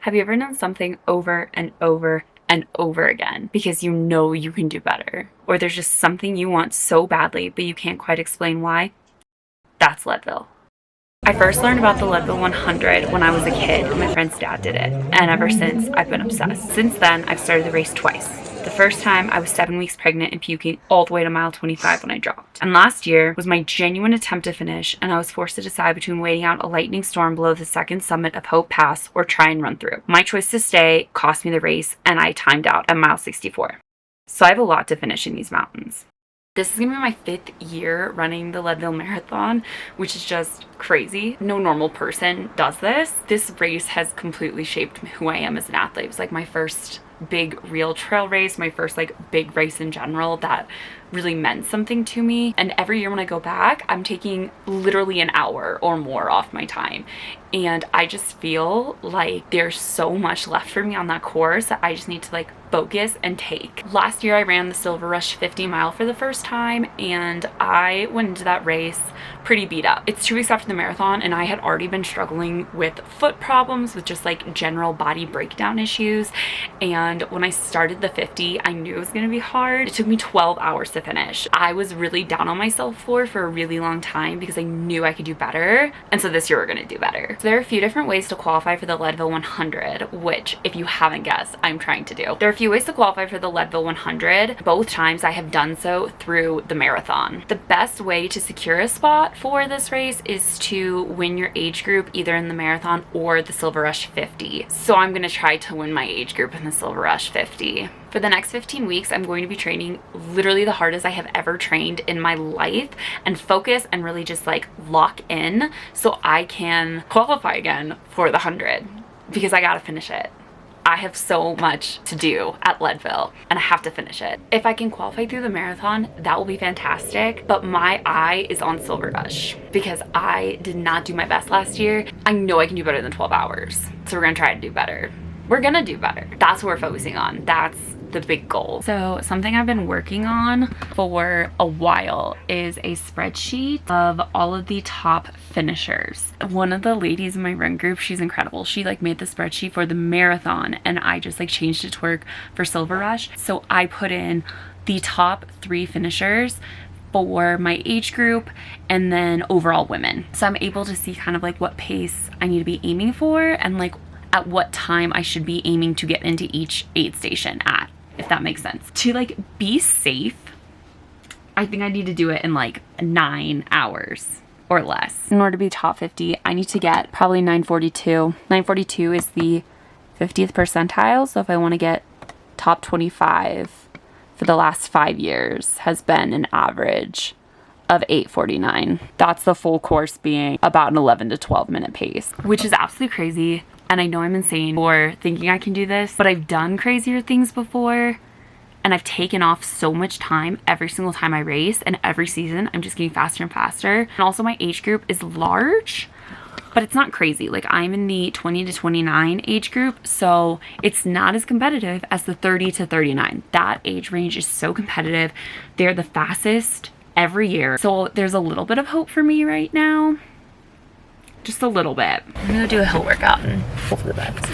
Have you ever done something over and over and over again because you know you can do better? Or there's just something you want so badly, but you can't quite explain why? That's Leadville. I first learned about the Leadville 100 when I was a kid and my friend's dad did it, and ever since I've been obsessed. Since then, I've started the race twice. The first time, I was 7 weeks pregnant and puking all the way to mile 25 when I dropped. And last year was my genuine attempt to finish, and I was forced to decide between waiting out a lightning storm below the second summit of Hope Pass or try and run through. My choice to stay cost me the race, and I timed out at mile 64. So I have a lot to finish in these mountains. This is gonna be my 5th year running the Leadville Marathon, which is just crazy. No normal person does this. This race has completely shaped who I am as an athlete. It was like my first big real trail race, my first like big race in general that really meant something to me. And every year when I go back, I'm taking literally an hour or more off my time. And I just feel like there's so much left for me on that course that I just need to like focus and take. Last year I ran the Silver Rush 50 mile for the first time, and I went into that race pretty beat up. It's 2 weeks after the marathon, and I had already been struggling with foot problems, with just like general body breakdown issues. And when I started the 50, I knew it was gonna be hard. It took me 12 hours to finish. I was really down on myself for a really long time because I knew I could do better. And so this year we're gonna do better. So there are a few different ways to qualify for the Leadville 100, which if you haven't guessed, I'm trying to do. There are a few ways to qualify for the Leadville 100. Both times I have done so through the marathon. The best way to secure a spot for this race is to win your age group either in the marathon or the Silver Rush 50. So I'm gonna try to win my age group in the Silver Rush 50. For the next 15 weeks, I'm going to be training literally the hardest I have ever trained in my life and focus and really just like lock in so I can qualify again for the 100 because I gotta finish it. I have so much to do at Leadville and I have to finish it. If I can qualify through the marathon, that will be fantastic, but my eye is on Silver Rush because I did not do my best last year. I know I can do better than 12 hours, so we're gonna try to do better. We're gonna do better. That's what we're focusing on. That's the big goal. So something I've been working on for a while is a spreadsheet of all of the top finishers. One of the ladies in my run group, she's incredible. She like made the spreadsheet for the marathon and I just like changed it to work for Silver Rush. So I put in the top 3 finishers for my age group and then overall women. So I'm able to see kind of like what pace I need to be aiming for and like at what time I should be aiming to get into each aid station at, if that makes sense. To like be safe, I think I need to do it in like 9 hours or less. In order to be top 50, I need to get probably 942. 942 is the 50th percentile, so if I want to get top 25 for the last 5 years has been an average of 8:49. That's the full course being about an 11 to 12 minute pace, which is absolutely crazy. And I know I'm insane for thinking I can do this, but I've done crazier things before and I've taken off so much time every single time I race, and every season I'm just getting faster and faster. And also my age group is large, but it's not crazy. Like I'm in the 20 to 29 age group, so it's not as competitive as the 30 to 39. That age range is so competitive. They're the fastest every year. So there's a little bit of hope for me right now. Just a little bit. I'm gonna do a hill workout and hope for the best.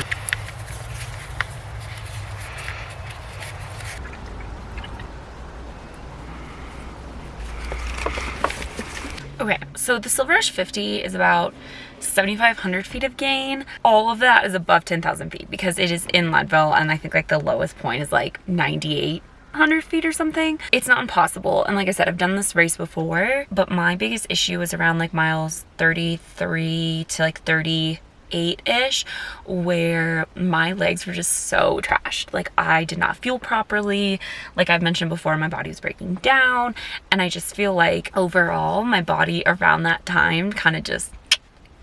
Okay, so the Silver Rush 50 is about 7,500 feet of gain. All of that is above 10,000 feet because it is in Leadville, and I think like the lowest point is like 9,800 feet or something. It's not impossible, and like I said, I've done this race before, but my biggest issue was around like miles 33 to like 38-ish, where my legs were just so trashed. Like I did not feel properly. Like I've mentioned before, my body was breaking down, and I just feel like overall my body around that time kind of just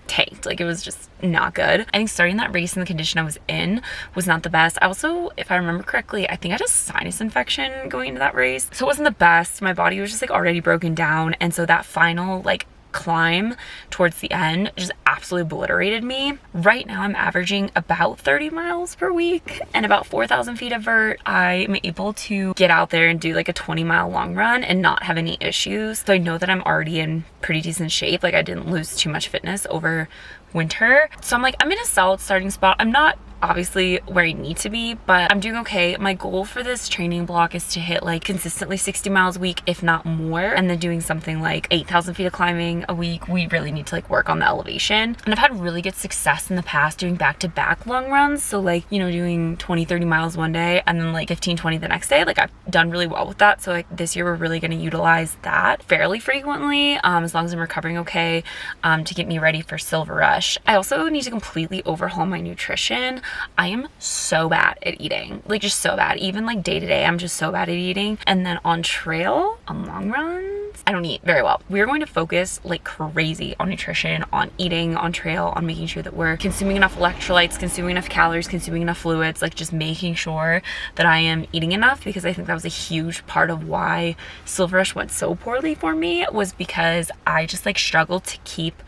tanked. Like it was just not good. I think starting that race in the condition I was in was not the best. I also, if I remember correctly, I think I had a sinus infection going into that race, so it wasn't the best. My body was just like already broken down, and so that final like climb towards the end just absolutely obliterated me. Right now I'm averaging about 30 miles per week and about 4,000 feet of vert. I'm able to get out there and do like a 20-mile long run and not have any issues. So I know that I'm already in pretty decent shape. Like I didn't lose too much fitness over winter. So I'm like, I'm in a solid starting spot. I'm not obviously where I need to be, but I'm doing okay. My goal for this training block is to hit like consistently 60 miles a week, if not more, and then doing something like 8,000 feet of climbing a week. We really need to like work on the elevation. And I've had really good success in the past doing back-to-back long runs. So like, you know, doing 20, 30 miles one day and then like 15, 20 the next day. Like I've done really well with that. So like this year we're really going to utilize that fairly frequently, as long as I'm recovering okay, to get me ready for Silver Rush. I also need to completely overhaul my nutrition. I am so bad at eating, like just so bad. Even like day to day, I'm just so bad at eating. And then on trail, on long runs, I don't eat very well. We're going to focus like crazy on nutrition, on eating, on trail, on making sure that we're consuming enough electrolytes, consuming enough calories, consuming enough fluids, like just making sure that I am eating enough, because I think that was a huge part of why Silver Rush went so poorly for me, was because I just like struggled to keep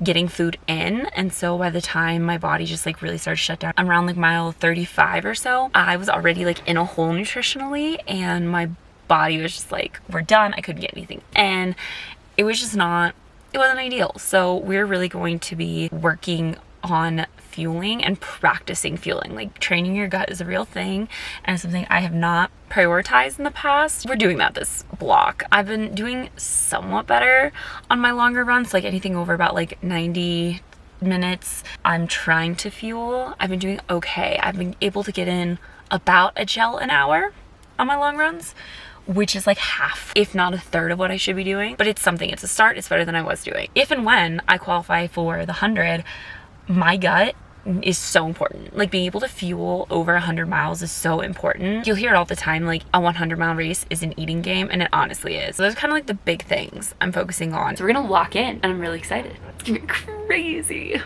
getting food in. And so by the time my body just like really started to shut down around like mile 35 or so, I was already like in a hole nutritionally, and my body was just like, we're done. I couldn't get anything in. It was just not, it wasn't ideal. So we're really going to be working on fueling and practicing fueling. Like training your gut is a real thing, and it's something I have not prioritized in the past. We're doing that this block. I've been doing somewhat better on my longer runs, like anything over about like 90 minutes. I'm trying to fuel. I've been doing okay. I've been able to get in about a gel an hour on my long runs, which is like half, if not a third of what I should be doing. But it's something, it's a start, it's better than I was doing. If and when I qualify for the 100, my gut is so important. Like being able to fuel over 100 miles is so important. You'll hear it all the time, like a 100-mile race is an eating game, and it honestly is. So those are kind of like the big things I'm focusing on. So we're gonna lock in, and I'm really excited. It's gonna be crazy.